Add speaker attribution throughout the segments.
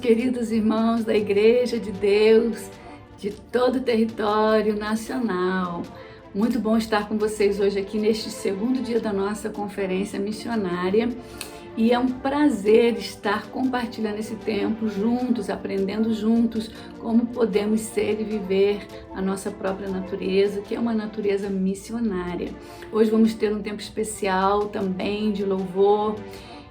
Speaker 1: queridos irmãos da Igreja de Deus, de todo o território nacional. Muito bom estar com vocês hoje aqui neste segundo dia da nossa conferência missionária. E é um prazer estar compartilhando esse tempo juntos, aprendendo juntos como podemos ser e viver a nossa própria natureza, que é uma natureza missionária. Hoje vamos ter um tempo especial também de louvor,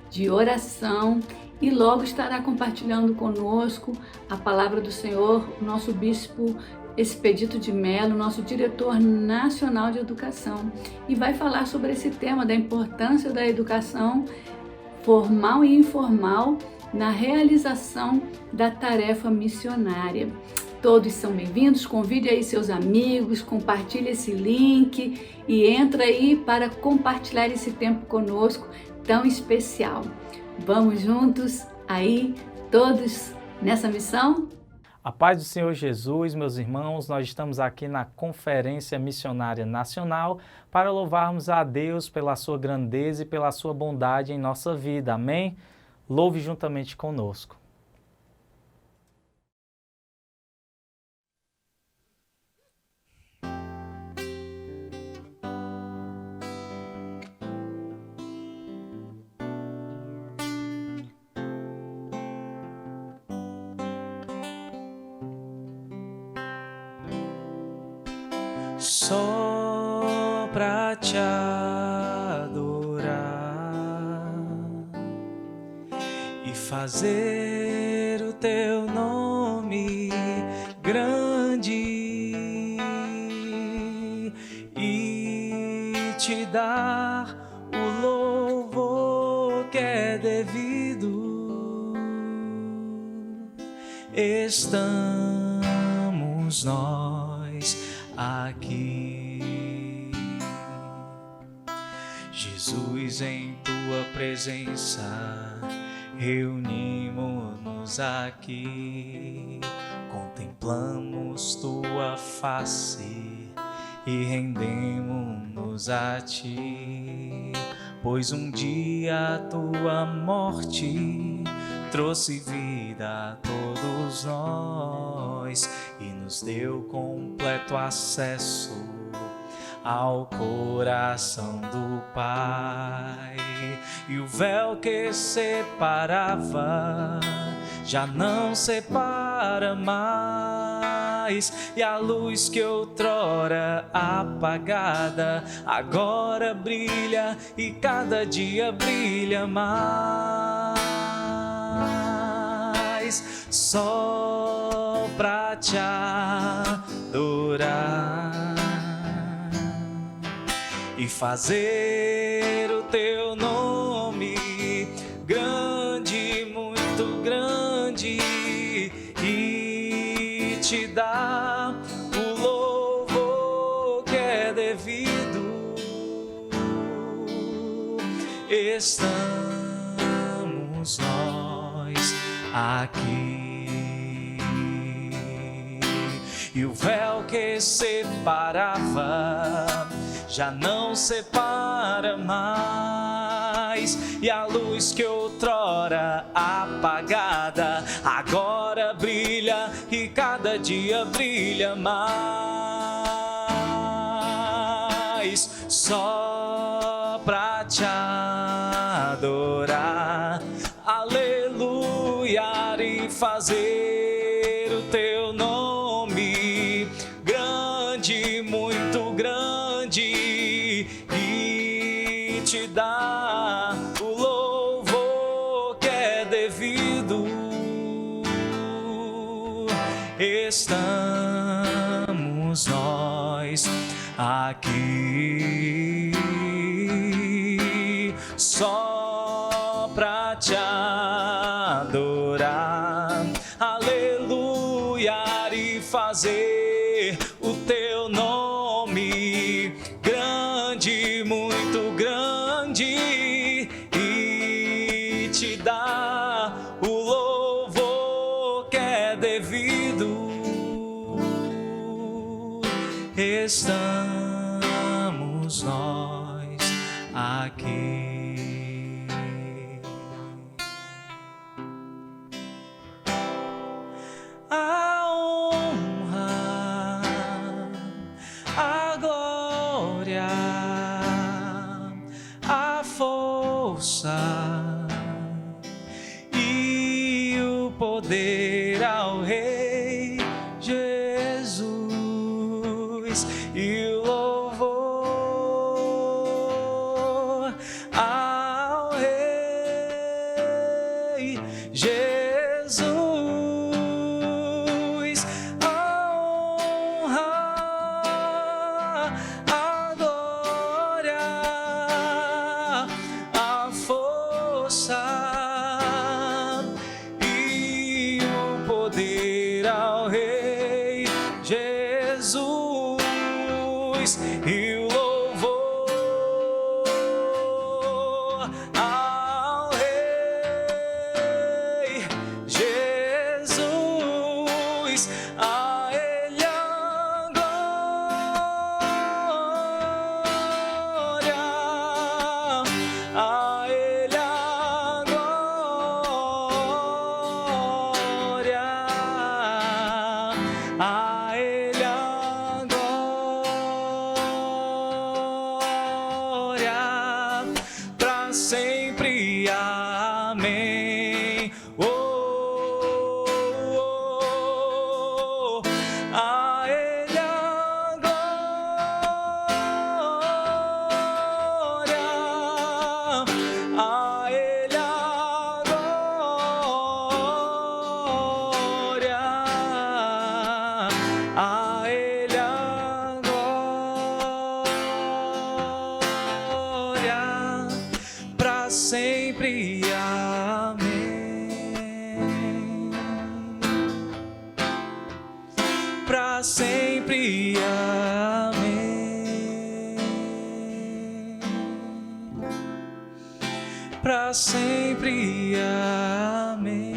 Speaker 1: de oração, e logo estará compartilhando conosco a palavra do Senhor, o nosso bispo Expedito de Mello, nosso diretor nacional de educação, e vai falar sobre esse tema da importância da educação formal e informal na realização da tarefa missionária. Todos são bem-vindos, convide aí seus amigos, compartilhe esse link e entra aí para compartilhar esse tempo conosco tão especial. Vamos juntos aí, todos nessa missão?
Speaker 2: A paz do Senhor Jesus, meus irmãos, nós estamos aqui na Conferência Missionária Nacional para louvarmos a Deus pela sua grandeza e pela sua bondade em nossa vida. Amém? Louve juntamente conosco. Só pra te adorar e fazer o teu nome grande e te dar o louvor que é devido. Estamos nós aqui, Jesus, em tua presença reunimos-nos aqui, contemplamos tua face e rendemos-nos a ti, pois um dia a tua morte trouxe vida a todos nós e nos deu completo acesso ao coração do Pai. E o véu que separava já não separa mais, e a luz que outrora apagada agora brilha e cada dia brilha mais. Só pra te adorar e fazer o teu nome grande, muito grande, e te dar o louvor que é devido. Estamos nós aqui, e o véu que separava já não separa mais, e a luz que outrora apagada agora brilha e cada dia brilha mais. Só pra te adorar, aleluia, e fazer o teu nome grande, muito grande, e te dar o louvor que é devido. Estamos nós aqui, só pra te adorar, aleluia, e fazer o teu nome grande, muito grande, e te dar o louvor que é devido. Estamos nós aqui. a força e o poder ao Rei Jesus e o louvor ao Rei Jesus, a honra, a glória, a força e o poder ao Rei Jesus e o louvor ao Rei Jesus, a Ele a glória, a Ele a glória, a Ele a glória, pra sempre, amém. Oh, oh, oh. A Ele a glória, a Ele a glória, a Ele a glória, pra sempre, amém. Pra sempre, amém. Pra sempre, amém.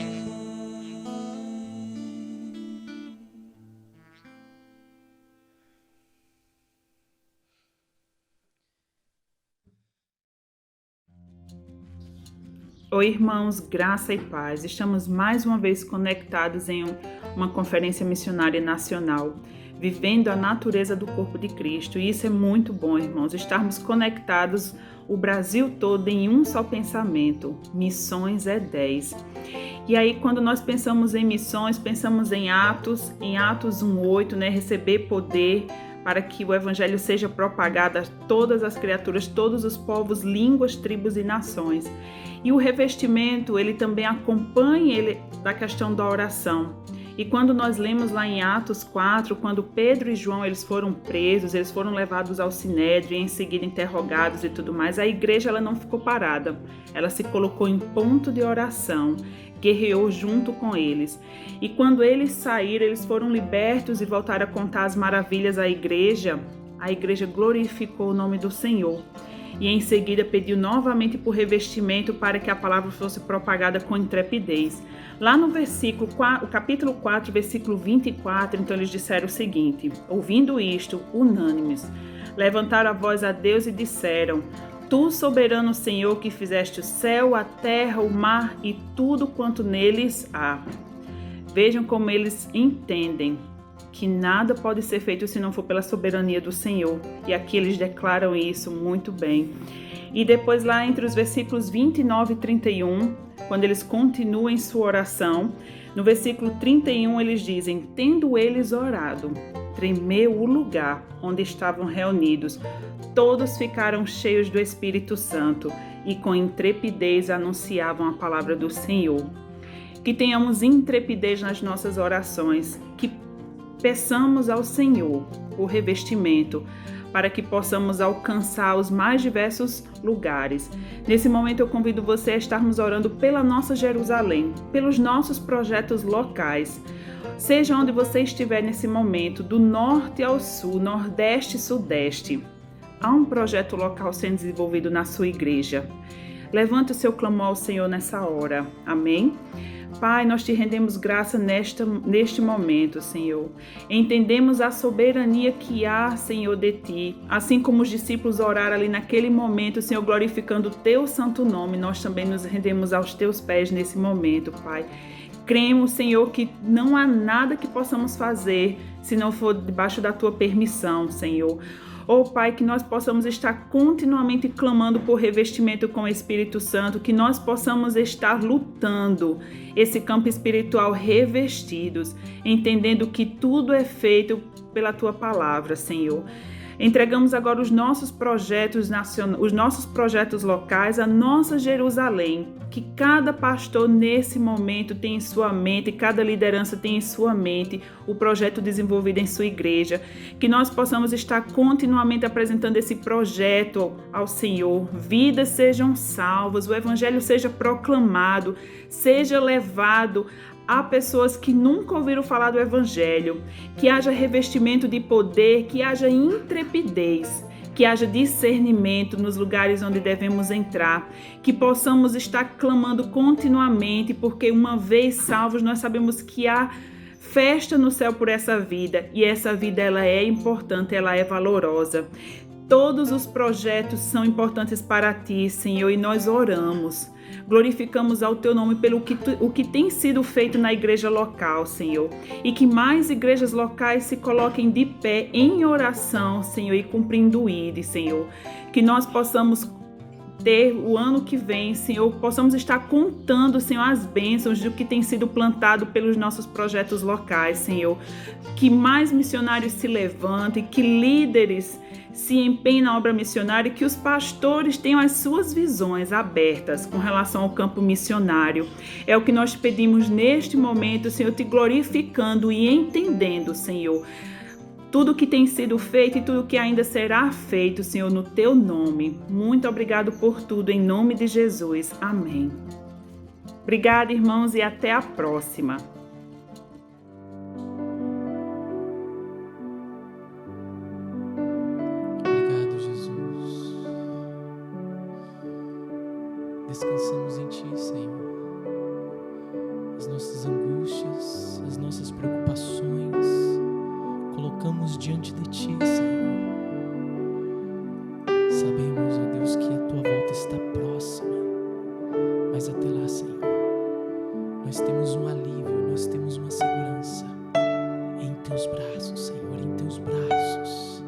Speaker 3: Oi, irmãos, graça e paz. Estamos mais uma vez conectados em uma conferência missionária nacional, vivendo a natureza do corpo de Cristo. E isso é muito bom, irmãos, estarmos conectados o Brasil todo em um só pensamento. Missões é 10. E aí, quando nós pensamos em missões, pensamos em Atos 1:8, né? Receber poder para que o evangelho seja propagado a todas as criaturas, todos os povos, línguas, tribos e nações. E o revestimento, ele também acompanha da questão da oração. E quando nós lemos lá em Atos 4, quando Pedro e João eles foram presos, eles foram levados ao Sinédrio e em seguida interrogados e tudo mais, a igreja ela não ficou parada, ela se colocou em ponto de oração, guerreou junto com eles. E quando eles saíram, eles foram libertos e voltaram a contar as maravilhas à igreja, a igreja glorificou o nome do Senhor. E em seguida pediu novamente por revestimento para que a palavra fosse propagada com intrepidez. Lá no capítulo 4, versículo 24, então eles disseram o seguinte: ouvindo isto, unânimes, levantaram a voz a Deus e disseram: Tu, soberano Senhor, que fizeste o céu, a terra, o mar e tudo quanto neles há. Vejam como eles entendem que nada pode ser feito se não for pela soberania do Senhor. E aqui eles declaram isso muito bem. E depois lá entre os versículos 29 e 31, quando eles continuam em sua oração, no versículo 31 eles dizem: tendo eles orado, tremeu o lugar onde estavam reunidos. Todos ficaram cheios do Espírito Santo e com intrepidez anunciavam a palavra do Senhor. Que tenhamos intrepidez nas nossas orações, que peçamos ao Senhor o revestimento para que possamos alcançar os mais diversos lugares. Nesse momento eu convido você a estarmos orando pela nossa Jerusalém, pelos nossos projetos locais. Seja onde você estiver nesse momento, do norte ao sul, nordeste e sudeste, há um projeto local sendo desenvolvido na sua igreja. Levante o seu clamor ao Senhor nessa hora. Amém? Pai, nós te rendemos graça neste momento, Senhor. Entendemos a soberania que há, Senhor, de Ti. Assim como os discípulos oraram ali naquele momento, Senhor, glorificando o Teu santo nome, nós também nos rendemos aos Teus pés nesse momento, Pai. Cremos, Senhor, que não há nada que possamos fazer se não for debaixo da Tua permissão, Senhor. Oh Pai, que nós possamos estar continuamente clamando por revestimento com o Espírito Santo, que nós possamos estar lutando esse campo espiritual revestidos, entendendo que tudo é feito pela Tua palavra, Senhor. Entregamos agora os nossos projetos os nossos projetos locais, a nossa Jerusalém, que cada pastor nesse momento tem em sua mente, cada liderança tem em sua mente o projeto desenvolvido em sua igreja, que nós possamos estar continuamente apresentando esse projeto ao Senhor, vidas sejam salvas, o evangelho seja proclamado, seja levado a pessoas que nunca ouviram falar do Evangelho, que haja revestimento de poder, que haja intrepidez, que haja discernimento nos lugares onde devemos entrar, que possamos estar clamando continuamente, porque uma vez salvos nós sabemos que há festa no céu por essa vida, e essa vida ela é importante, ela é valorosa. Todos os projetos são importantes para Ti, Senhor, e nós oramos. Glorificamos ao Teu nome pelo o que tem sido feito na igreja local, Senhor. E que mais igrejas locais se coloquem de pé em oração, Senhor, e cumprindo o ID, Senhor. Que nós possamos ter o ano que vem, Senhor, possamos estar contando, Senhor, as bênçãos do que tem sido plantado pelos nossos projetos locais, Senhor. Que mais missionários se levantem, que líderes se empenhem na obra missionária e que os pastores tenham as suas visões abertas com relação ao campo missionário. É o que nós pedimos neste momento, Senhor, te glorificando e entendendo, Senhor, tudo que tem sido feito e tudo que ainda será feito, Senhor, no Teu nome. Muito obrigado por tudo, em nome de Jesus. Amém. Obrigada, irmãos, e até a próxima.
Speaker 4: Descansamos em Ti, Senhor. As nossas angústias, as nossas preocupações, colocamos diante de Ti, Senhor. Sabemos, ó Deus, que a Tua volta está próxima, mas até lá, Senhor, nós temos um alívio, nós temos uma segurança em Teus braços, Senhor, em Teus braços.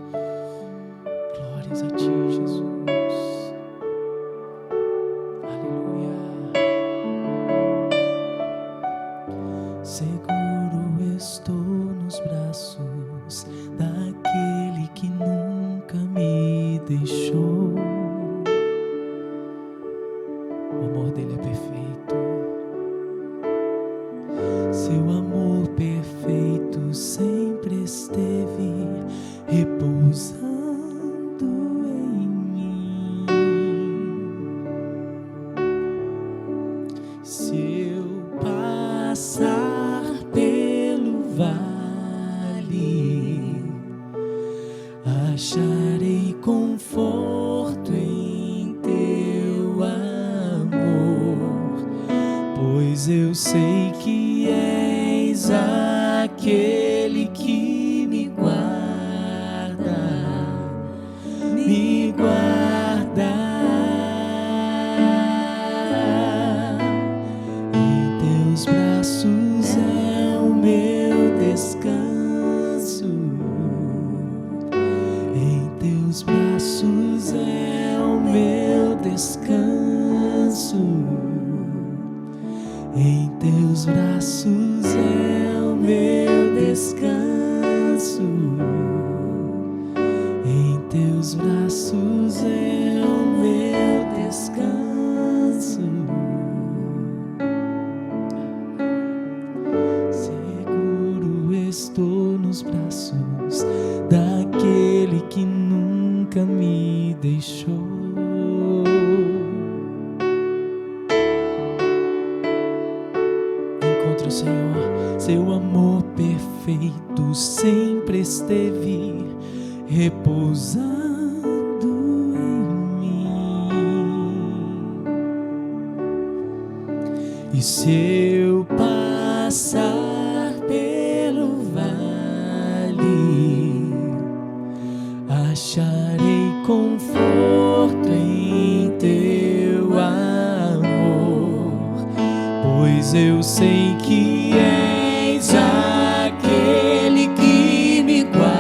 Speaker 4: Glórias a Ti, Jesus. Seguro estou nos braços daquele que nunca me deixou. O amor dele é perfeito. Seu amor perfeito sempre esteve repousando em mim. Se eu passar pelo vale, acharei conforto em Teu amor, pois eu sei que és aquele que me guarda, me guarda. Em Teus braços é o meu descanso. Em Teus braços é o meu descanso. Em Teus braços é o meu descanso. Em Teus braços é o meu descanso. Seguro estou nos braços daquele que nunca me deixou. Encontre o Senhor, Seu amor perfeito sempre esteve repousando em mim. E se eu passar pelo vale, acharei conforto em Teu amor, pois eu sei que és aquele que me guarda,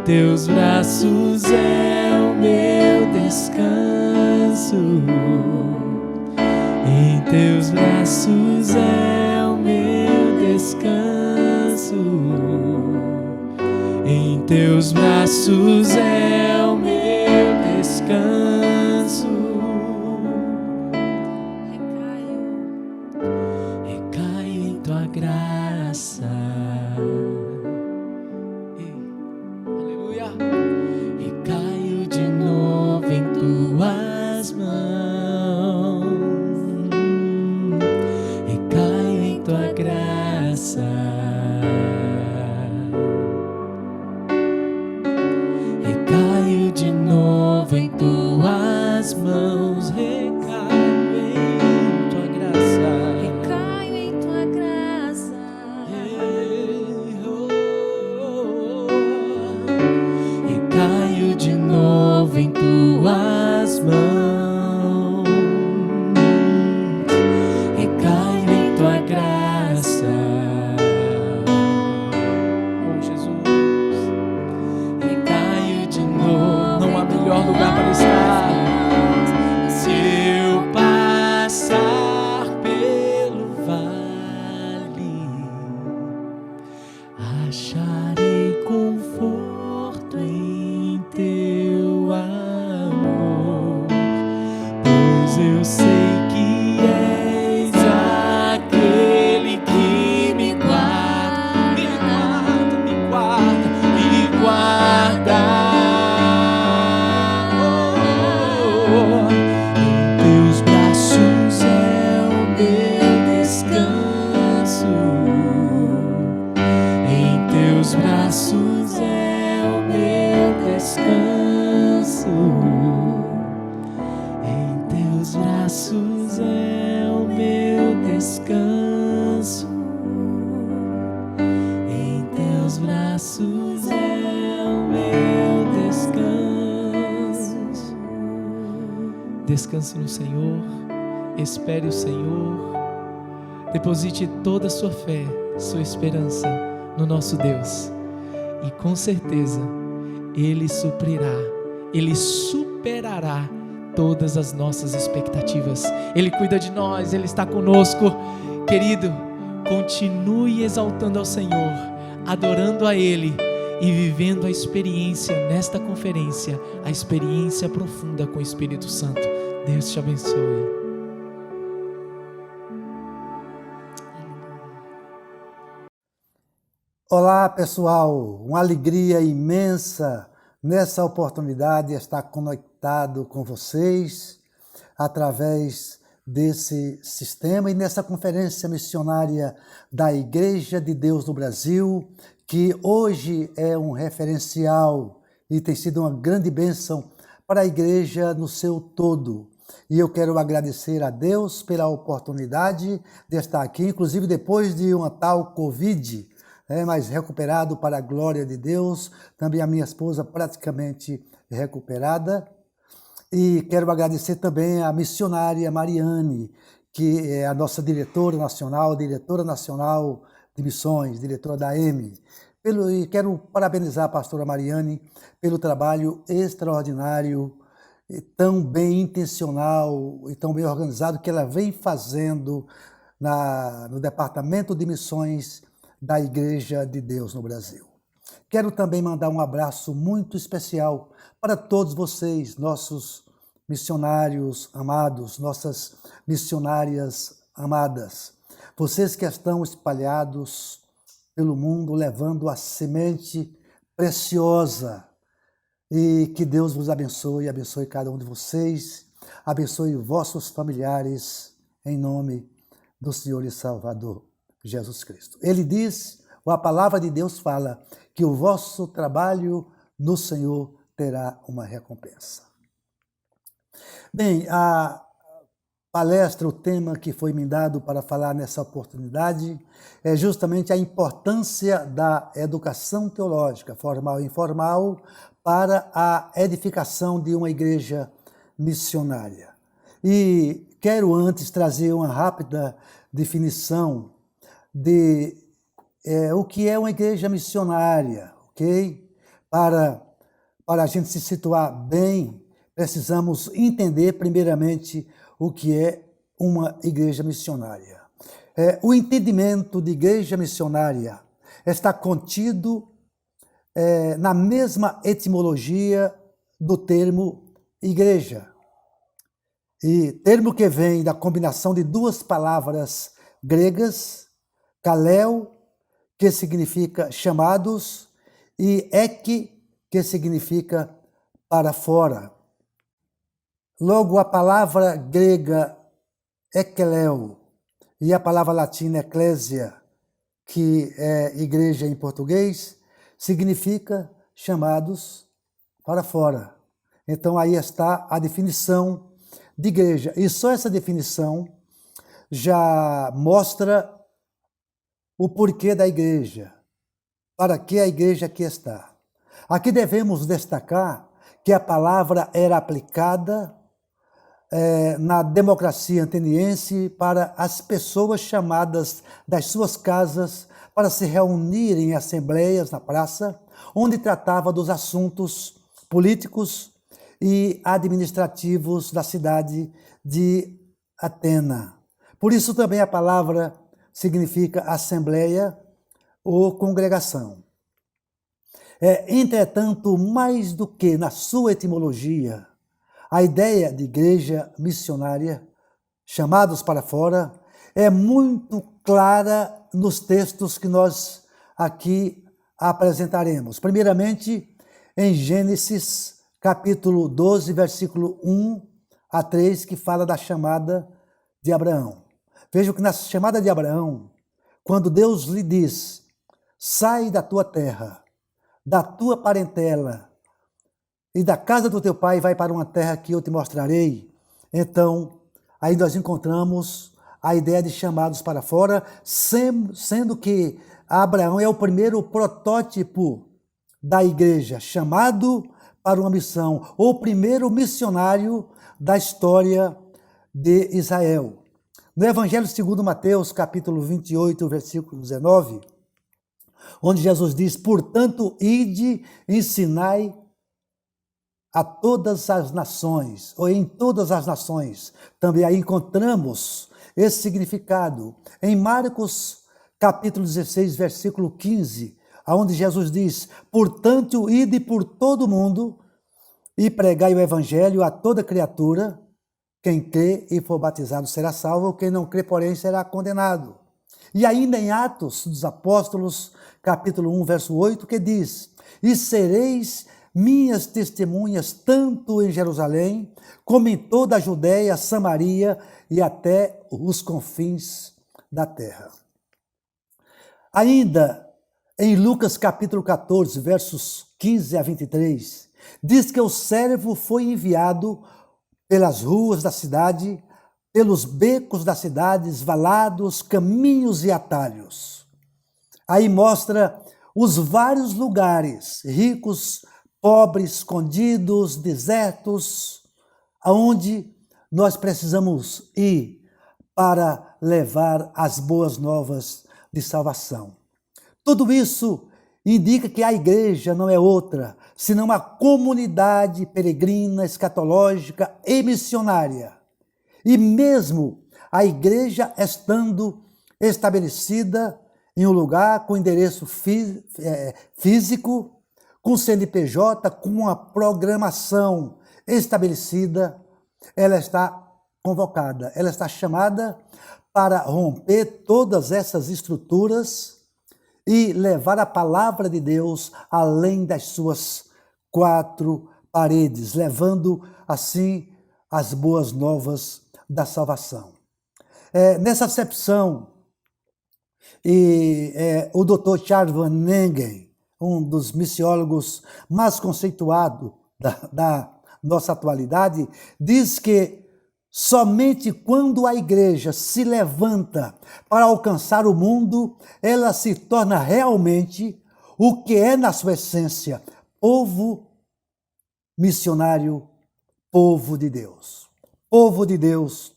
Speaker 4: teus braços é o meu descanso. Em teus braços é o meu descanso. Em teus braços é o meu descanso. Recaio em tua graça. Aleluia. Recaio de novo em tuas mãos. Recaio em tua graça. Recaio de novo em tuas mãos. Recaio em tua graça.
Speaker 5: Recaio em tua graça.
Speaker 4: Recaio de novo em tuas mãos. Recaio em tua graça. Oh Jesus, recaio de novo. Não há melhor lugar para estar. Se eu passar pelo vale, acharei conforto em teu amor, pois eu sei que és aquele que me guarda, me guarda, me guarda. Em teus braços é o meu descanso. Em teus braços é o meu descanso. Em teus braços é o meu descanso. Em teus braços é o meu descanso. Descanse no Senhor, espere o Senhor, deposite toda a sua fé, sua esperança no nosso Deus, e com certeza Ele suprirá, Ele superará todas as nossas expectativas. Ele cuida de nós, Ele está conosco. Querido, continue exaltando ao Senhor, adorando a Ele e vivendo a experiência nesta conferência, a experiência profunda com o Espírito Santo. Deus te abençoe.
Speaker 6: Olá pessoal, uma alegria imensa nessa oportunidade de estar conectado com vocês através desse sistema e nessa conferência missionária da Igreja de Deus no Brasil, que hoje é um referencial e tem sido uma grande bênção para a igreja no seu todo. E eu quero agradecer a Deus pela oportunidade de estar aqui, inclusive depois de uma tal Covid, mas recuperado para a glória de Deus, também a minha esposa praticamente recuperada. E quero agradecer também a missionária Mariane, que é a nossa diretora nacional de missões, diretora da EME. E quero parabenizar a pastora Mariane pelo trabalho extraordinário, tão bem intencional e tão bem organizado que ela vem fazendo no Departamento de Missões da Igreja de Deus no Brasil. Quero também mandar um abraço muito especial para todos vocês, nossos missionários amados, nossas missionárias amadas, vocês que estão espalhados pelo mundo levando a semente preciosa, e que Deus vos abençoe, abençoe cada um de vocês, abençoe vossos familiares, em nome do Senhor e Salvador Jesus Cristo. Ele diz, a palavra de Deus fala, que o vosso trabalho no Senhor terá uma recompensa. Bem, a palestra, o tema que foi me dado para falar nessa oportunidade é justamente a importância da educação teológica, formal e informal, para a edificação de uma igreja missionária. E quero antes trazer uma rápida definição de o que é uma igreja missionária, ok? para a gente se situar bem, precisamos entender primeiramente o que é uma igreja missionária. O entendimento de igreja missionária está contido na mesma etimologia do termo igreja. E termo que vem da combinação de duas palavras gregas, kaleo, que significa chamados, e ek, que significa para fora. Logo, a palavra grega ekkeleo e a palavra latina ecclesia, que é igreja em português, significa chamados para fora. Então aí está a definição de igreja. E só essa definição já mostra o porquê da igreja, para que a igreja aqui está. Aqui devemos destacar que a palavra era aplicada na democracia ateniense para as pessoas chamadas das suas casas para se reunirem em assembleias na praça, onde tratava dos assuntos políticos e administrativos da cidade de Atena. Por isso também a palavra significa assembleia ou congregação. Entretanto, mais do que na sua etimologia, a ideia de igreja missionária, chamados para fora, é muito clara nos textos que nós aqui apresentaremos. Primeiramente, em Gênesis, capítulo 12, versículo 1 a 3, que fala da chamada de Abraão. Vejam que na chamada de Abraão, quando Deus lhe diz, sai da tua terra, da tua parentela e da casa do teu pai, vai para uma terra que eu te mostrarei. Então, aí nós encontramos a ideia de chamados para fora, sendo que Abraão é o primeiro protótipo da igreja, chamado para uma missão, o primeiro missionário da história de Israel. No Evangelho segundo Mateus, capítulo 28, versículo 19, onde Jesus diz, portanto, ide, ensinai a todas as nações, ou em todas as nações. Também aí encontramos esse significado. Em Marcos, capítulo 16, versículo 15, onde Jesus diz, portanto, ide por todo o mundo e pregai o evangelho a toda criatura, quem crê e for batizado será salvo, quem não crê, porém, será condenado. E ainda em Atos dos Apóstolos, capítulo 1, verso 8, que diz, e sereis minhas testemunhas tanto em Jerusalém, como em toda a Judéia, Samaria e até os confins da terra. Ainda em Lucas capítulo 14, versos 15 a 23, diz que o servo foi enviado pelas ruas da cidade, pelos becos das cidades, valados, caminhos e atalhos. Aí mostra os vários lugares, ricos, pobres, escondidos, desertos, aonde nós precisamos ir para levar as boas novas de salvação. Tudo isso indica que a igreja não é outra, senão uma comunidade peregrina, escatológica e missionária. E mesmo a igreja estando estabelecida em um lugar com endereço físico, com CNPJ, com uma programação estabelecida, ela está convocada, ela está chamada para romper todas essas estruturas e levar a palavra de Deus além das suas quatro paredes, levando assim as boas novas da salvação. Nessa acepção, o Dr. Charles Van Nengen, um dos missiólogos mais conceituados da nossa atualidade, diz que somente quando a igreja se levanta para alcançar o mundo, ela se torna realmente o que é na sua essência, povo missionário, povo de Deus. Povo de Deus,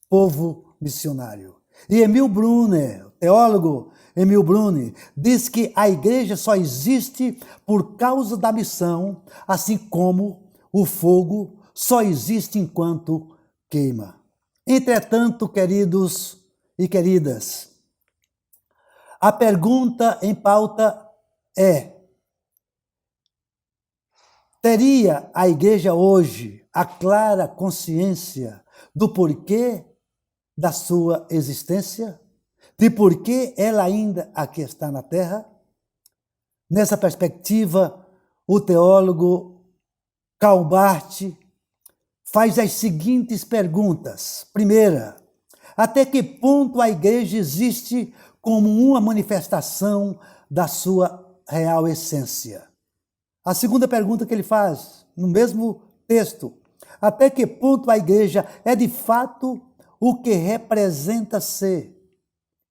Speaker 6: povo missionário. E Emil Brunner, teólogo, Emil Bruni, diz que a igreja só existe por causa da missão, assim como o fogo só existe enquanto queima. Entretanto, queridos e queridas, a pergunta em pauta é: teria a igreja hoje a clara consciência do porquê da sua existência? De por que ela ainda aqui está na Terra? Nessa perspectiva, o teólogo Karl Barth faz as seguintes perguntas. Primeira, até que ponto a igreja existe como uma manifestação da sua real essência? A segunda pergunta que ele faz, no mesmo texto, até que ponto a igreja é de fato o que representa ser?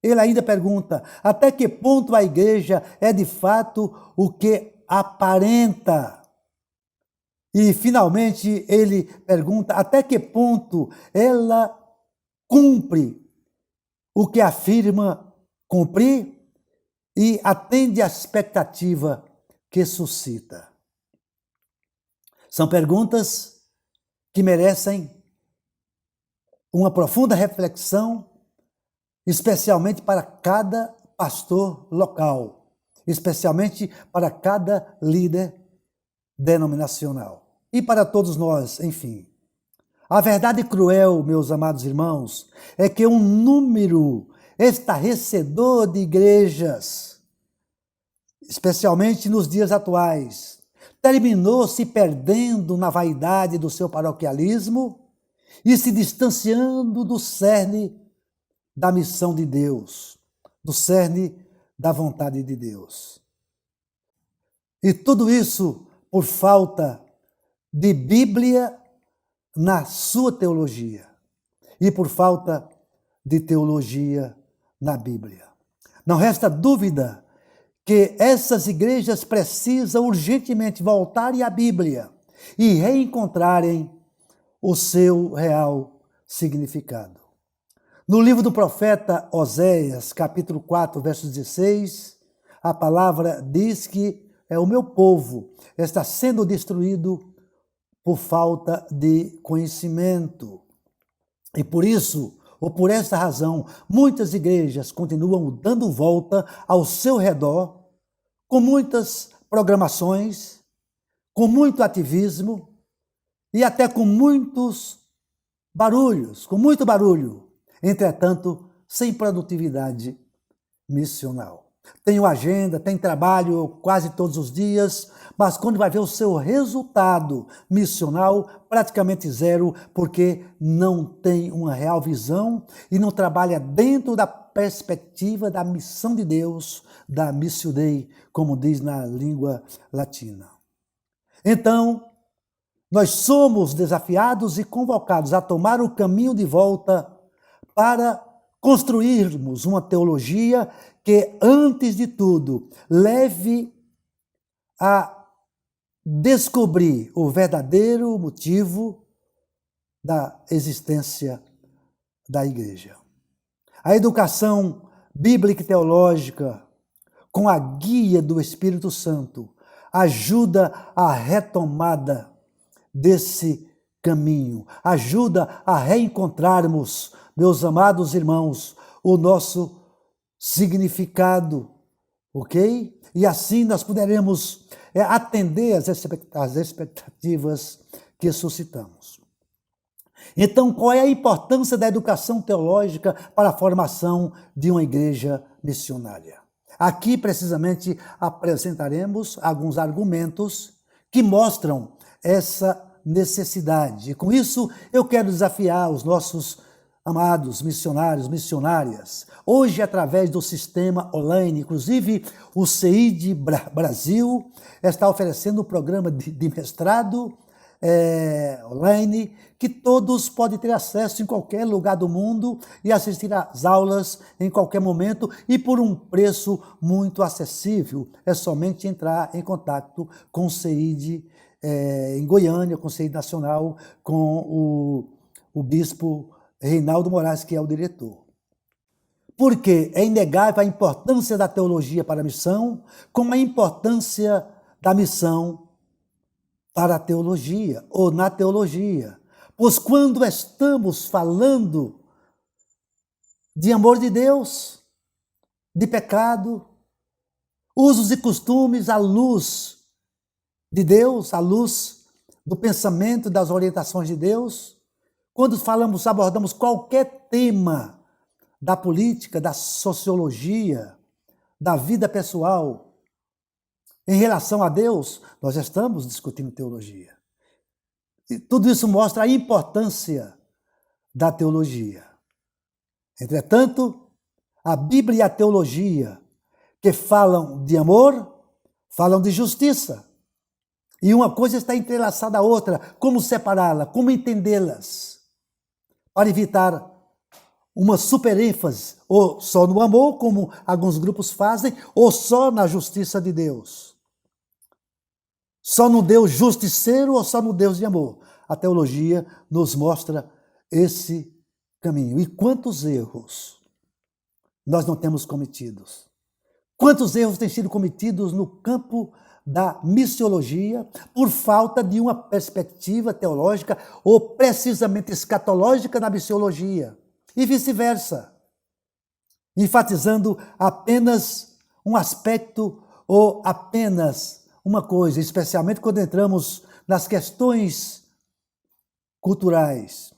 Speaker 6: Ele ainda pergunta, até que ponto a igreja é de fato o que aparenta? E, finalmente, ele pergunta, até que ponto ela cumpre o que afirma cumprir e atende à expectativa que suscita? São perguntas que merecem uma profunda reflexão, especialmente para cada pastor local, especialmente para cada líder denominacional e para todos nós, enfim. A verdade cruel, meus amados irmãos, é que um número estarrecedor de igrejas, especialmente nos dias atuais, terminou se perdendo na vaidade do seu paroquialismo e se distanciando do cerne da missão de Deus, do cerne da vontade de Deus. E tudo isso por falta de Bíblia na sua teologia e por falta de teologia na Bíblia. Não resta dúvida que essas igrejas precisam urgentemente voltarem à Bíblia e reencontrarem o seu real significado. No livro do profeta Oséias, capítulo 4, verso 16, a palavra diz que o meu povo está sendo destruído por falta de conhecimento. E por isso, ou por essa razão, muitas igrejas continuam dando volta ao seu redor, com muitas programações, com muito ativismo e até com muitos barulhos, com muito barulho. Entretanto, sem produtividade missional. Tem agenda, tem trabalho quase todos os dias, mas quando vai ver o seu resultado missional, praticamente zero, porque não tem uma real visão e não trabalha dentro da perspectiva da missão de Deus, da Missio Dei, como diz na língua latina. Então, nós somos desafiados e convocados a tomar o caminho de volta para construirmos uma teologia que, antes de tudo, leve a descobrir o verdadeiro motivo da existência da igreja. A educação bíblica e teológica, com a guia do Espírito Santo, ajuda a retomada desse caminho, ajuda a reencontrarmos, meus amados irmãos, o nosso significado, ok? E assim nós poderemos atender às expectativas que suscitamos. Então, qual é a importância da educação teológica para a formação de uma igreja missionária? Aqui, precisamente, apresentaremos alguns argumentos que mostram essa necessidade. E com isso, eu quero desafiar os nossos amados missionários, missionárias, hoje através do sistema online, inclusive o CEID Brasil está oferecendo um programa de mestrado online, que todos podem ter acesso em qualquer lugar do mundo e assistir às aulas em qualquer momento e por um preço muito acessível. É somente entrar em contato com o CEID em Goiânia, com o CEID Nacional, com o bispo Reinaldo Moraes, que é o diretor. porque é inegável a importância da teologia para a missão, como a importância da missão para a teologia, ou na teologia. Pois quando estamos falando de amor de Deus, de pecado, usos e costumes à luz de Deus, à luz do pensamento, das orientações de Deus, quando abordamos qualquer tema da política, da sociologia, da vida pessoal, em relação a Deus, nós estamos discutindo teologia. E tudo isso mostra a importância da teologia. Entretanto, a Bíblia e a teologia, que falam de amor, falam de justiça. E uma coisa está entrelaçada à outra. Como separá-la? Como entendê-las? Para evitar uma superênfase, ou só no amor, como alguns grupos fazem, ou só na justiça de Deus. Só no Deus justiceiro ou só no Deus de amor. A teologia nos mostra esse caminho. E quantos erros nós não temos cometidos? Quantos erros têm sido cometidos no campo da missiologia por falta de uma perspectiva teológica ou precisamente escatológica na missiologia e vice-versa, enfatizando apenas um aspecto ou apenas uma coisa, especialmente quando entramos nas questões culturais.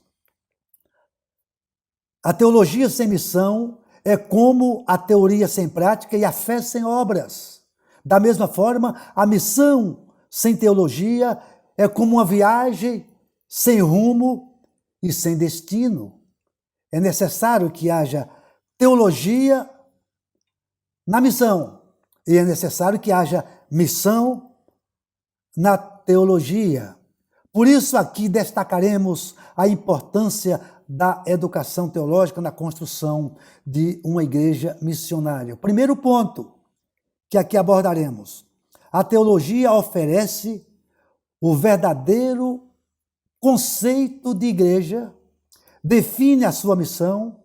Speaker 6: A teologia sem missão é como a teoria sem prática e a fé sem obras. Da mesma forma, a missão sem teologia é como uma viagem sem rumo e sem destino. É necessário que haja teologia na missão e é necessário que haja missão na teologia. Por isso aqui destacaremos a importância da educação teológica na construção de uma igreja missionária. O primeiro ponto que aqui abordaremos: a teologia oferece o verdadeiro conceito de igreja, define a sua missão,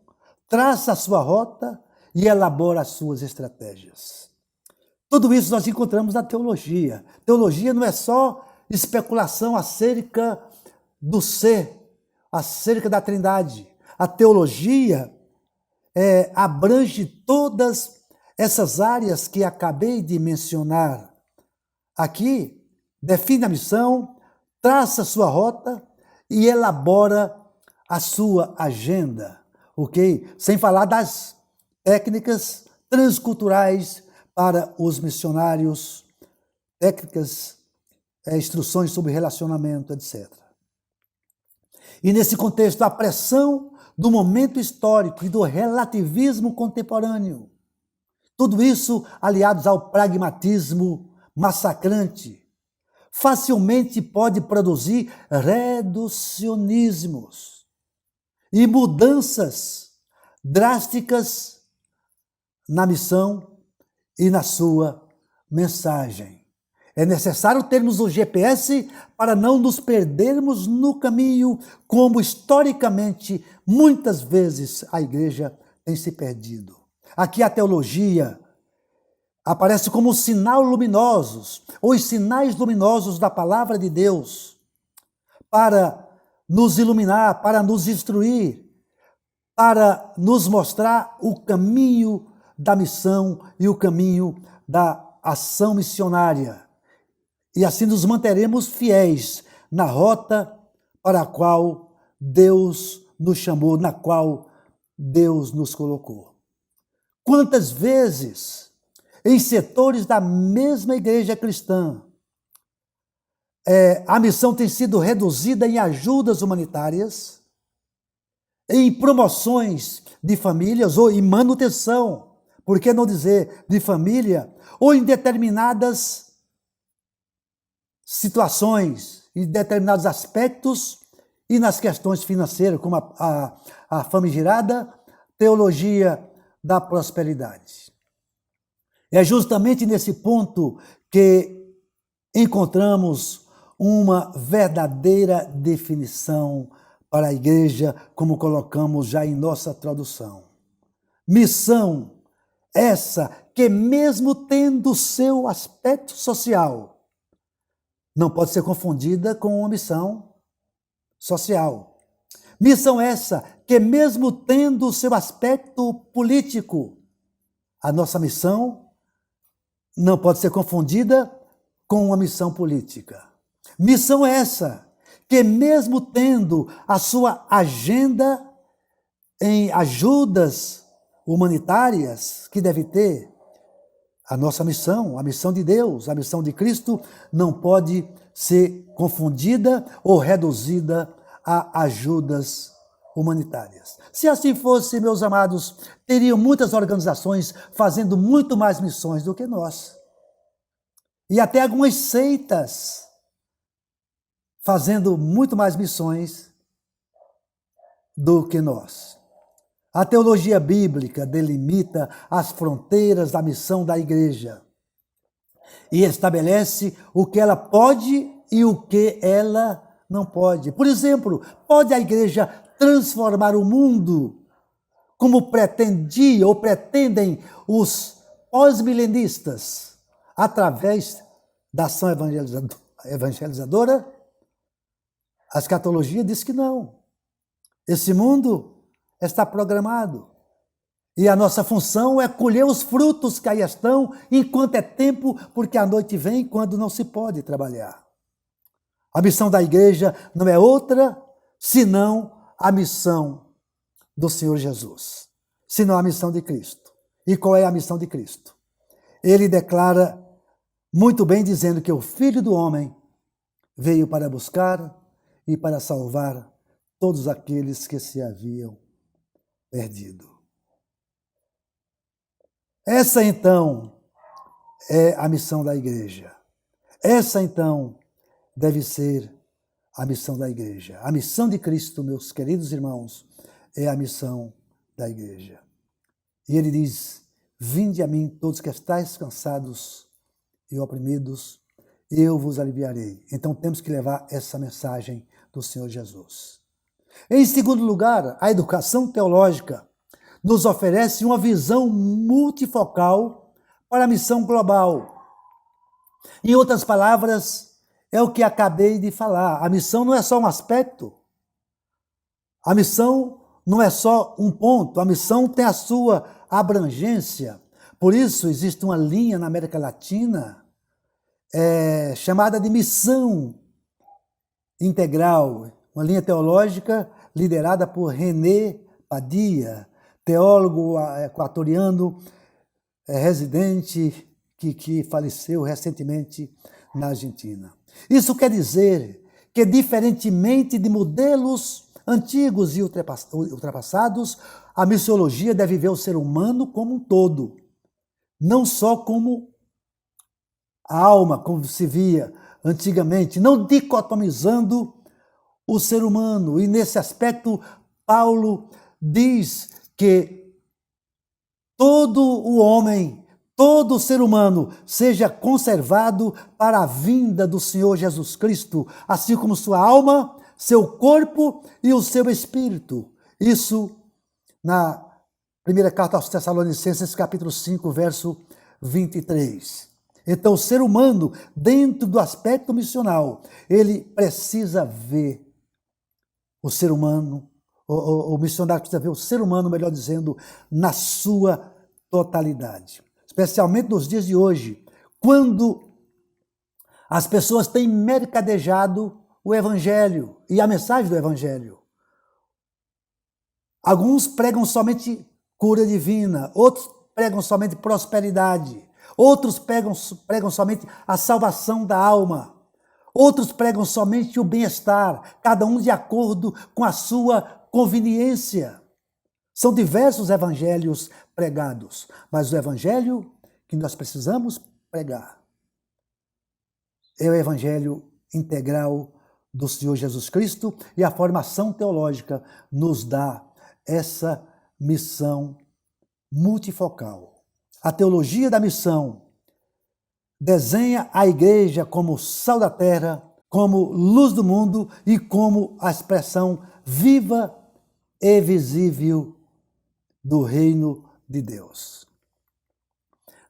Speaker 6: traça a sua rota e elabora as suas estratégias. Tudo isso nós encontramos na teologia. Teologia não é só especulação acerca do ser, acerca da Trindade. A teologia abrange todas essas áreas que acabei de mencionar. Aqui, define a missão, traça a sua rota e elabora a sua agenda, ok? Sem falar das técnicas transculturais para os missionários, técnicas, instruções sobre relacionamento, etc. E nesse contexto, a pressão do momento histórico e do relativismo contemporâneo. Tudo isso aliados ao pragmatismo massacrante, facilmente pode produzir reducionismos e mudanças drásticas na missão e na sua mensagem. É necessário termos o GPS para não nos perdermos no caminho, como historicamente muitas vezes a igreja tem se perdido. Aqui a teologia aparece como os sinais luminosos da palavra de Deus, para nos iluminar, para nos instruir, para nos mostrar o caminho da missão e o caminho da ação missionária. E assim nos manteremos fiéis na rota para a qual Deus nos chamou, na qual Deus nos colocou. Quantas vezes, em setores da mesma igreja cristã, a missão tem sido reduzida em ajudas humanitárias, em promoções de famílias ou em manutenção, por que não dizer de família, ou em determinadas situações, em determinados aspectos e nas questões financeiras, como a famigerada teologia da prosperidade. É justamente nesse ponto que encontramos uma verdadeira definição para a igreja, como colocamos já em nossa tradução. Missão essa que, mesmo tendo seu aspecto social, não pode ser confundida com uma missão social. Missão essa que, mesmo tendo seu aspecto político, a nossa missão não pode ser confundida com uma missão política. Missão essa que, mesmo tendo a sua agenda em ajudas humanitárias que deve ter, a nossa missão, a missão de Deus, a missão de Cristo, não pode ser confundida ou reduzida a ajudas humanitárias. Se assim fosse, meus amados, teriam muitas organizações fazendo muito mais missões do que nós. E até algumas seitas fazendo muito mais missões do que nós. A teologia bíblica delimita as fronteiras da missão da igreja e estabelece o que ela pode e o que ela não pode. Por exemplo, pode a igreja transformar o mundo como pretendia ou pretendem os pós-milenistas através da ação evangelizadora? A escatologia diz que não. Esse mundo está programado. E a nossa função é colher os frutos que aí estão enquanto é tempo, porque a noite vem quando não se pode trabalhar. A missão da igreja não é outra senão a missão do Senhor Jesus, senão a missão de Cristo. E qual é a missão de Cristo? Ele declara muito bem dizendo que o Filho do Homem veio para buscar e para salvar todos aqueles que se haviam perdido. Essa, então, é a missão da igreja. Essa, então, deve ser a missão da igreja. A missão de Cristo, meus queridos irmãos, é a missão da igreja. E ele diz: vinde a mim todos que estáis cansados e oprimidos, eu vos aliviarei. Então temos que levar essa mensagem do Senhor Jesus. Em segundo lugar, a educação teológica nos oferece uma visão multifocal para a missão global. Em outras palavras, é o que acabei de falar. A missão não é só um aspecto. A missão não é só um ponto. A missão tem a sua abrangência. Por isso, existe uma linha na América Latina chamada de missão integral, uma linha teológica liderada por René Padilla, teólogo equatoriano, residente, que faleceu recentemente na Argentina. Isso quer dizer que, diferentemente de modelos antigos e ultrapassados, a missiologia deve ver o ser humano como um todo, não só como a alma, como se via antigamente, não dicotomizando o ser humano. E nesse aspecto, Paulo diz que todo o homem, todo ser humano seja conservado para a vinda do Senhor Jesus Cristo, assim como sua alma, seu corpo e o seu espírito. Isso na primeira carta aos Tessalonicenses, capítulo 5, verso 23. Então, o ser humano, dentro do aspecto missional, ele precisa ver o ser humano, o missionário precisa ver o ser humano, melhor dizendo, na sua totalidade. Especialmente nos dias de hoje, quando as pessoas têm mercadejado o Evangelho e a mensagem do Evangelho. Alguns pregam somente cura divina, outros pregam somente prosperidade, outros pregam somente a salvação da alma, outros pregam somente o bem-estar, cada um de acordo com a sua conveniência. São diversos evangelhos pregados, mas o evangelho que nós precisamos pregar é o evangelho integral do Senhor Jesus Cristo, e a formação teológica nos dá essa missão multifocal. A teologia da missão desenha a igreja como sal da terra, como luz do mundo e como a expressão viva e visível do reino de Deus.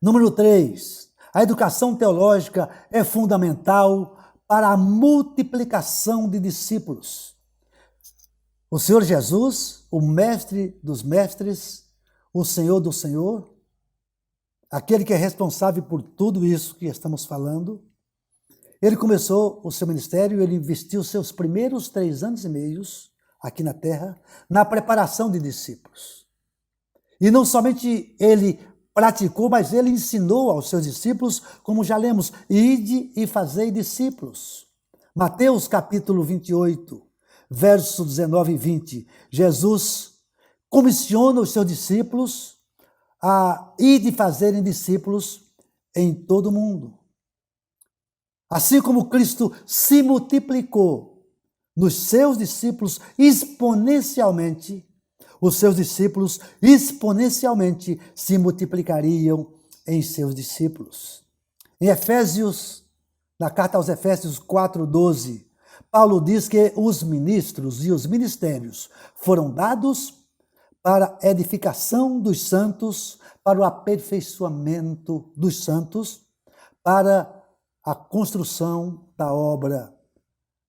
Speaker 6: Número 3, a educação teológica é fundamental para a multiplicação de discípulos. O Senhor Jesus, o mestre dos mestres, o Senhor do Senhor, aquele que é responsável por tudo isso que estamos falando, ele começou o seu ministério, ele investiu seus primeiros 3 anos e meio aqui na terra na preparação de discípulos. E não somente ele praticou, mas ele ensinou aos seus discípulos, como já lemos, ide e fazei discípulos. Mateus capítulo 28, versos 19 e 20, Jesus comissiona os seus discípulos a ir e fazerem discípulos em todo o mundo. Assim como Cristo se multiplicou nos seus discípulos exponencialmente, os seus discípulos exponencialmente se multiplicariam em seus discípulos. Em Efésios, na carta aos Efésios 4:12, Paulo diz que os ministros e os ministérios foram dados para a edificação dos santos, para o aperfeiçoamento dos santos, para a construção da obra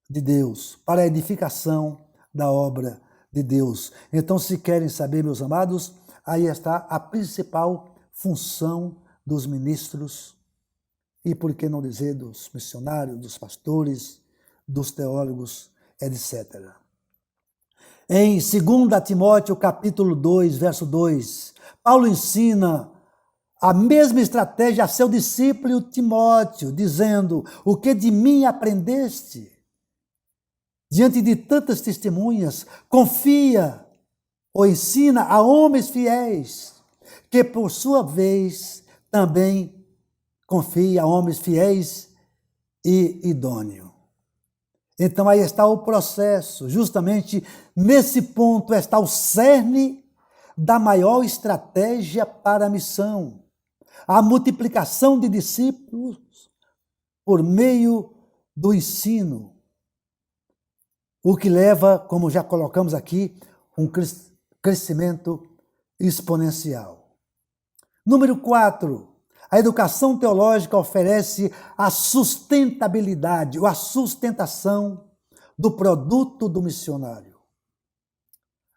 Speaker 6: de Deus, para a edificação da obra de Deus. Então, se querem saber, meus amados, aí está a principal função dos ministros e, por que não dizer, dos missionários, dos pastores, dos teólogos, etc. Em 2 Timóteo, capítulo 2, verso 2, Paulo ensina a mesma estratégia a seu discípulo Timóteo, dizendo: o que de mim aprendeste? Diante de tantas testemunhas, confia ou ensina a homens fiéis, que por sua vez também confia a homens fiéis e idôneos. Então aí está o processo, justamente nesse ponto está o cerne da maior estratégia para a missão. A multiplicação de discípulos por meio do ensino. O que leva, como já colocamos aqui, um crescimento exponencial. Número 4, a educação teológica oferece a sustentabilidade ou a sustentação do produto do missionário.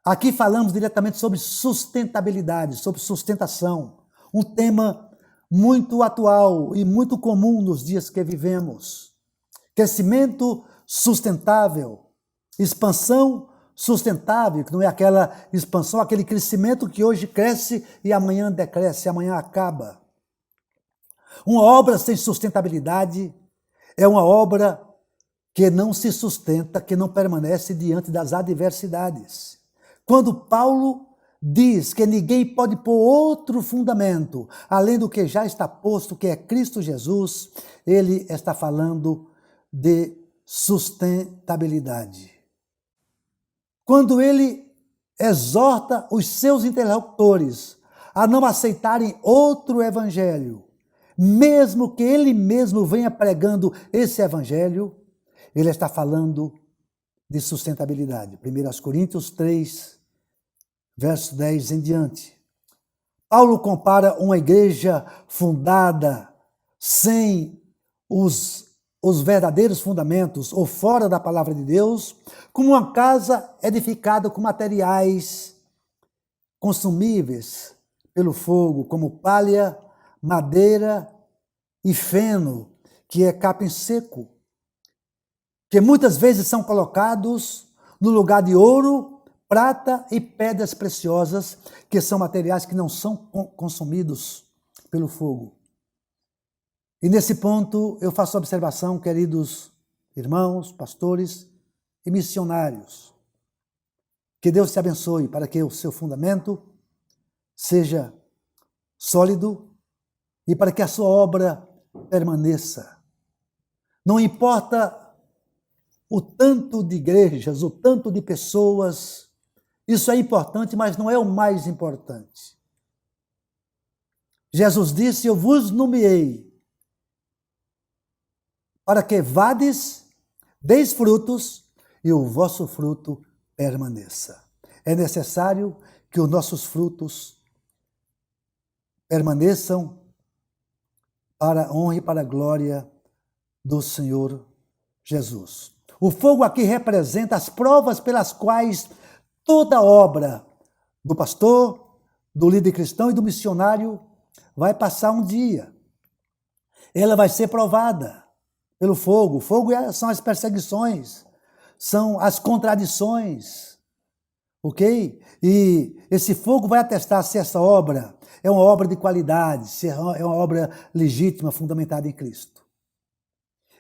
Speaker 6: Aqui falamos diretamente sobre sustentabilidade, sobre sustentação, um tema muito atual e muito comum nos dias que vivemos. Crescimento sustentável, expansão sustentável, que não é aquela expansão, aquele crescimento que hoje cresce e amanhã decresce, amanhã acaba. Uma obra sem sustentabilidade é uma obra que não se sustenta, que não permanece diante das adversidades. Quando Paulo diz que ninguém pode pôr outro fundamento, além do que já está posto, que é Cristo Jesus, ele está falando de sustentabilidade. Quando ele exorta os seus interlocutores a não aceitarem outro evangelho, mesmo que ele mesmo venha pregando esse evangelho, ele está falando de sustentabilidade. 1 Coríntios 3, verso 10 em diante. Paulo compara uma igreja fundada sem os verdadeiros fundamentos ou fora da palavra de Deus, como uma casa edificada com materiais consumíveis pelo fogo, como palha, madeira e feno, que é capim seco, que muitas vezes são colocados no lugar de ouro, prata e pedras preciosas, que são materiais que não são consumidos pelo fogo. E nesse ponto eu faço a observação, queridos irmãos, pastores e missionários, que Deus te abençoe para que o seu fundamento seja sólido e para que a sua obra permaneça. Não importa o tanto de igrejas, o tanto de pessoas, isso é importante, mas não é o mais importante. Jesus disse: eu vos nomeei para que vades, deis frutos e o vosso fruto permaneça. É necessário que os nossos frutos permaneçam para a honra e para a glória do Senhor Jesus. O fogo aqui representa as provas pelas quais toda obra do pastor, do líder cristão e do missionário vai passar um dia. Ela vai ser provada pelo fogo. O fogo são as perseguições, são as contradições, ok? E esse fogo vai atestar se essa obra é uma obra de qualidade, se é uma obra legítima, fundamentada em Cristo.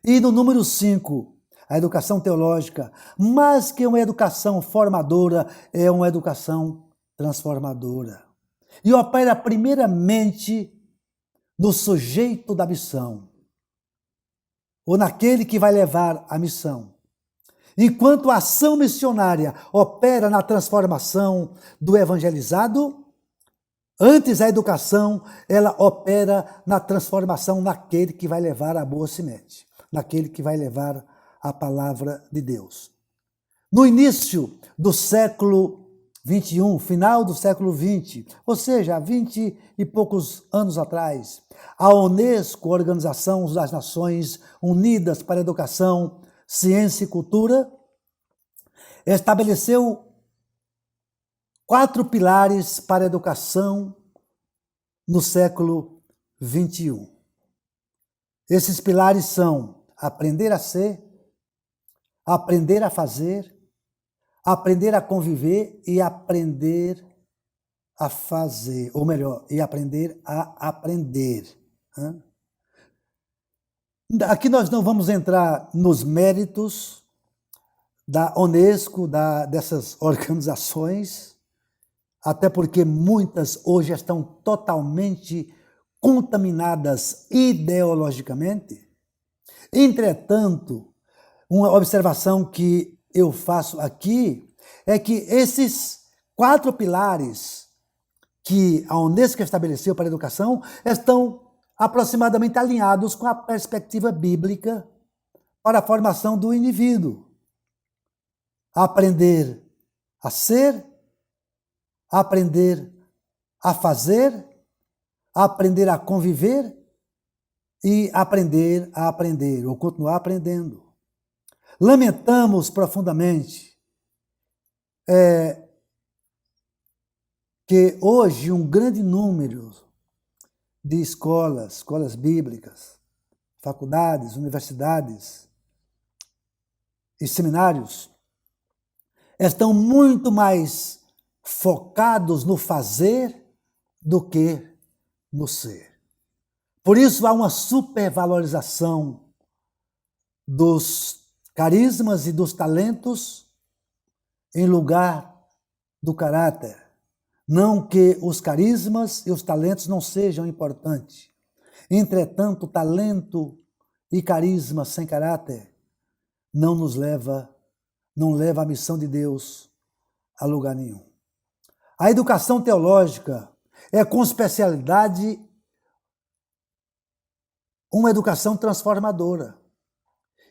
Speaker 6: E no número 5, a educação teológica, mais que uma educação formadora, é uma educação transformadora. E opera primeiramente no sujeito da missão, ou naquele que vai levar a missão. Enquanto a ação missionária opera na transformação do evangelizado, antes a educação, ela opera na transformação naquele que vai levar a boa semente, naquele que vai levar a palavra de Deus. No início do século XXI, final do século XX, ou seja, há 20 e poucos anos atrás, a Unesco, a Organização das Nações Unidas para a Educação, Ciência e Cultura, estabeleceu 4 pilares para a educação no século XXI. Esses pilares são aprender a ser, aprender a fazer, aprender a conviver e aprender a fazer, ou melhor, e aprender a aprender. Aqui nós não vamos entrar nos méritos da Unesco, dessas organizações, até porque muitas hoje estão totalmente contaminadas ideologicamente. Entretanto, uma observação que eu faço aqui é que esses 4 pilares que a Unesco estabeleceu para a educação estão aproximadamente alinhados com a perspectiva bíblica para a formação do indivíduo. Aprender a ser, aprender a fazer, aprender a conviver e aprender a aprender, ou continuar aprendendo. Lamentamos profundamente que hoje um grande número de escolas bíblicas, faculdades, universidades e seminários estão muito mais focados no fazer do que no ser. Por isso há uma supervalorização dos carismas e dos talentos em lugar do caráter. Não que os carismas e os talentos não sejam importantes. Entretanto, talento e carisma sem caráter não leva a missão de Deus a lugar nenhum. A educação teológica é com especialidade uma educação transformadora.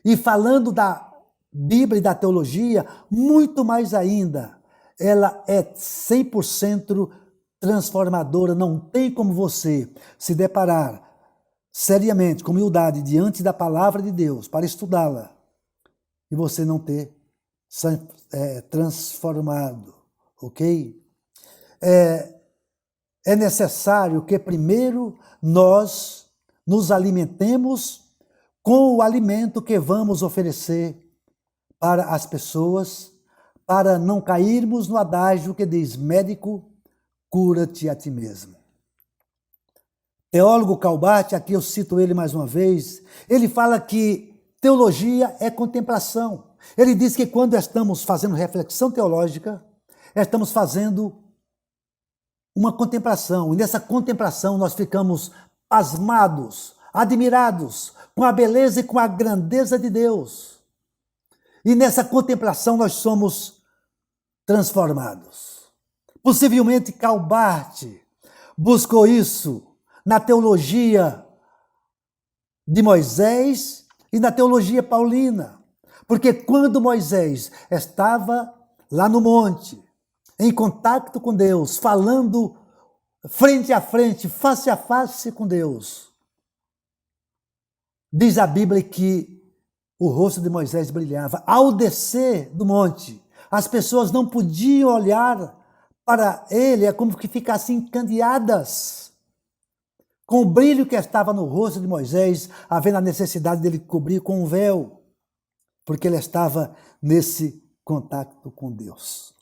Speaker 6: E falando da Bíblia e da teologia, muito mais ainda, ela é 100% transformadora. Não tem como você se deparar seriamente, com humildade, diante da palavra de Deus, para estudá-la, e você não ter transformado, ok? É necessário que primeiro nós nos alimentemos com o alimento que vamos oferecer para as pessoas, para não cairmos no adágio que diz: médico, cura-te a ti mesmo. Teólogo Calbart, aqui eu cito ele mais uma vez, ele fala que teologia é contemplação. Ele diz que quando estamos fazendo reflexão teológica, estamos fazendo uma contemplação, e nessa contemplação nós ficamos pasmados, admirados com a beleza e com a grandeza de Deus. E nessa contemplação nós somos transformados. Possivelmente Calbart buscou isso na teologia de Moisés e na teologia paulina. Porque quando Moisés estava lá no monte, em contato com Deus, falando frente a frente, face a face com Deus. Diz a Bíblia que o rosto de Moisés brilhava. Ao descer do monte, as pessoas não podiam olhar para ele, é como que ficassem encandeadas com o brilho que estava no rosto de Moisés, havendo a necessidade dele cobrir com um véu, porque ele estava nesse contato com Deus.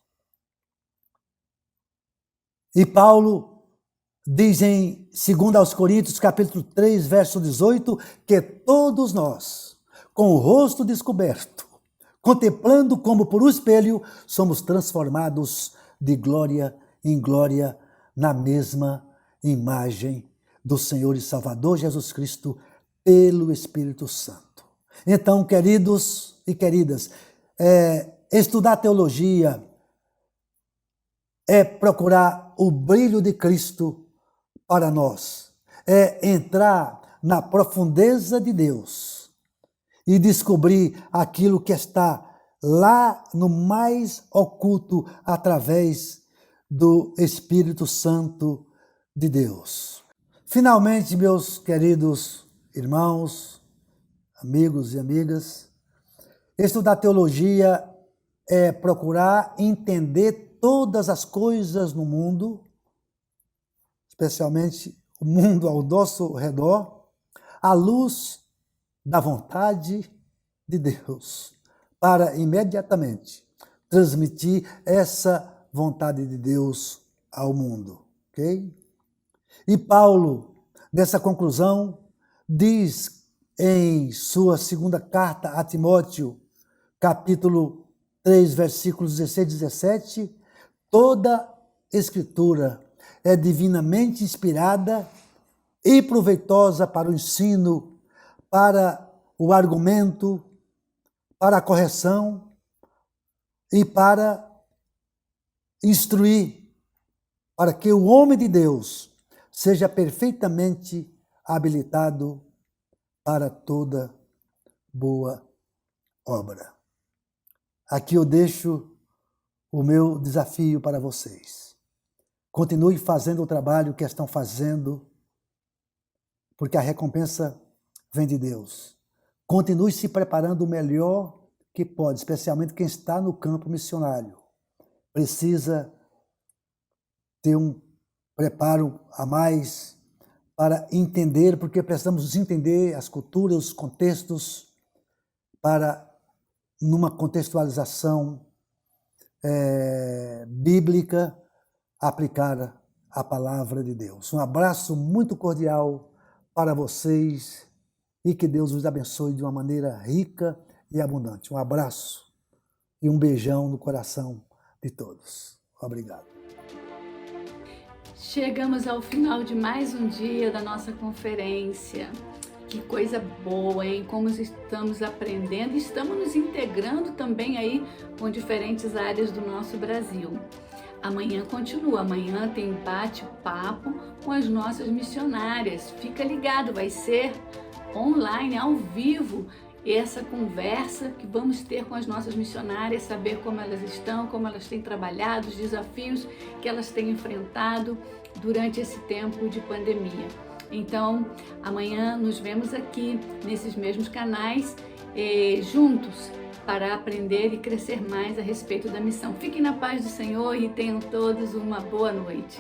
Speaker 6: E Paulo diz em 2 Coríntios, capítulo 3, verso 18, que todos nós, com o rosto descoberto, contemplando como por um espelho, somos transformados de glória em glória na mesma imagem do Senhor e Salvador Jesus Cristo pelo Espírito Santo. Então, queridos e queridas, estudar teologia é procurar o brilho de Cristo para nós, é entrar na profundeza de Deus e descobrir aquilo que está lá no mais oculto através do Espírito Santo de Deus. Finalmente, meus queridos irmãos, amigos e amigas, estudar teologia é procurar entender todas as coisas no mundo, especialmente o mundo ao nosso redor, à luz da vontade de Deus, para imediatamente transmitir essa vontade de Deus ao mundo, ok? E Paulo, nessa conclusão, diz em sua segunda carta a Timóteo, capítulo 3, versículos 16 e 17, toda Escritura é divinamente inspirada e proveitosa para o ensino, para o argumento, para a correção e para instruir, para que o homem de Deus seja perfeitamente habilitado para toda boa obra. Aqui eu deixo o meu desafio para vocês. Continue fazendo o trabalho que estão fazendo, porque a recompensa vem de Deus. Continue se preparando o melhor que pode, especialmente quem está no campo missionário. Precisa ter um preparo a mais para entender, porque precisamos entender as culturas, os contextos, para, numa contextualização bíblica, aplicar a palavra de Deus. Um abraço muito cordial para vocês e que Deus os abençoe de uma maneira rica e abundante. Um abraço e um beijão no coração de todos. Obrigado.
Speaker 1: Chegamos ao final de mais um dia da nossa conferência. Que coisa boa, hein? Como estamos aprendendo e estamos nos integrando também aí com diferentes áreas do nosso Brasil. Amanhã continua, amanhã tem bate-papo com as nossas missionárias. Fica ligado, vai ser online, ao vivo, essa conversa que vamos ter com as nossas missionárias, saber como elas estão, como elas têm trabalhado, os desafios que elas têm enfrentado durante esse tempo de pandemia. Então, amanhã nos vemos aqui nesses mesmos canais, juntos, para aprender e crescer mais a respeito da missão. Fiquem na paz do Senhor e tenham todos uma boa noite.